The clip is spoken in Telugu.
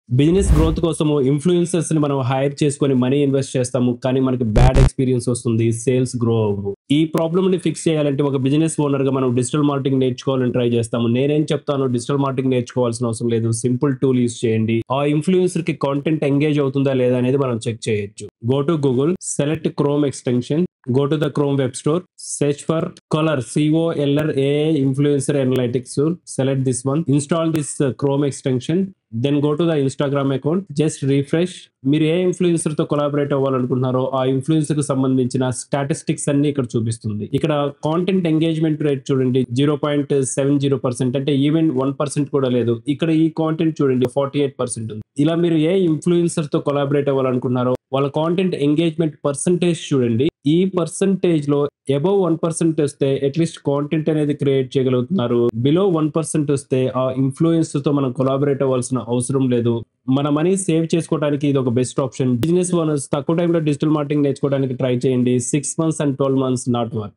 బిజినెస్ గ్రోత్ కోసము ఇన్‌ఫ్లుయెన్సర్స్‌ని మనం హైర్ చేసుకొని మనీ ఇన్వెస్ట్ చేస్తాము. కానీ మనకి బ్యాడ్ ఎక్స్‌పీరియన్స్ వస్తుంది. సేల్స్ గ్రో అవ్వవు. ఈ ప్రాబ్లమ్‌ని ఫిక్స్ చేయాలంటే ఒక బిజినెస్ ఓనర్‌గా మనం డిజిటల్ మార్కెటింగ్ నేర్చుకోవాలని ట్రై చేస్తాము. నేనేం చెప్తాను డిజిటల్ మార్కెటింగ్ నేర్చుకోవాల్సిన అవసరం లేదు. సింపుల్ టూల్ యూజ్ చేయండి. ఆ ఇన్‌ఫ్లుయెన్సర్‌కి కంటెంట్ ఎంగేజ్ అవుతుందా లేదా అనేది మనం చెక్ చేయొచ్చు. Go to Google, select chrome extension, go to the Chrome web store, search for Color, COLR influencer analytics tool. Select this one, install this Chrome extension, then go to the Instagram account, just refresh. మీరు ఏ ఇన్ఫ్లుయెన్సర్ తో కొలాబరేట్ అవ్వాలనుకుంటున్నారో ఆ ఇన్ఫ్లుయెన్సర్ కి సంబంధించిన స్టాటిస్టిక్స్ అన్ని ఇక్కడ చూపిస్తుంది. ఇక్కడ కాంటెంట్ ఎంగేజ్మెంట్ రేట్ చూడండి 0.70%, అంటే ఈవెన్ 1% కూడా లేదు. ఇక్కడ ఈ కాంటెంట్ చూడండి 48% ఉంది. ఇలా మీరు ఏ ఇన్ఫ్లుయెన్సర్ తో కొలాబరేట్ అవ్వాలనుకుంటున్నారో వాళ్ళ కాంటెంట్ ఎంగేజ్మెంట్ పర్సంటేజ్ చూడండి. ఈ పర్సంటేజ్ లో అబౌవ్ 1% వస్తే అట్లీస్ట్ కాంటెంట్ అనేది క్రియేట్ చేయగలుగుతున్నారు. బిలో 1% వస్తే ఆ ఇన్ఫ్లుయెన్సర్ తో మనం కొలాబరేట్ అవ్వాల్సిన అవసరం లేదు. మన మనీ సేవ్ చేసుకోవడానికి ఇది ఒక బెస్ట్ ఆప్షన్. బిజినెస్ ఓనర్స్ తక్కువ టైంలో డిజిటల్ మార్కెటింగ్ నేర్చుకోవడానికి ట్రై చేయండి. 6 months and 12 months not work.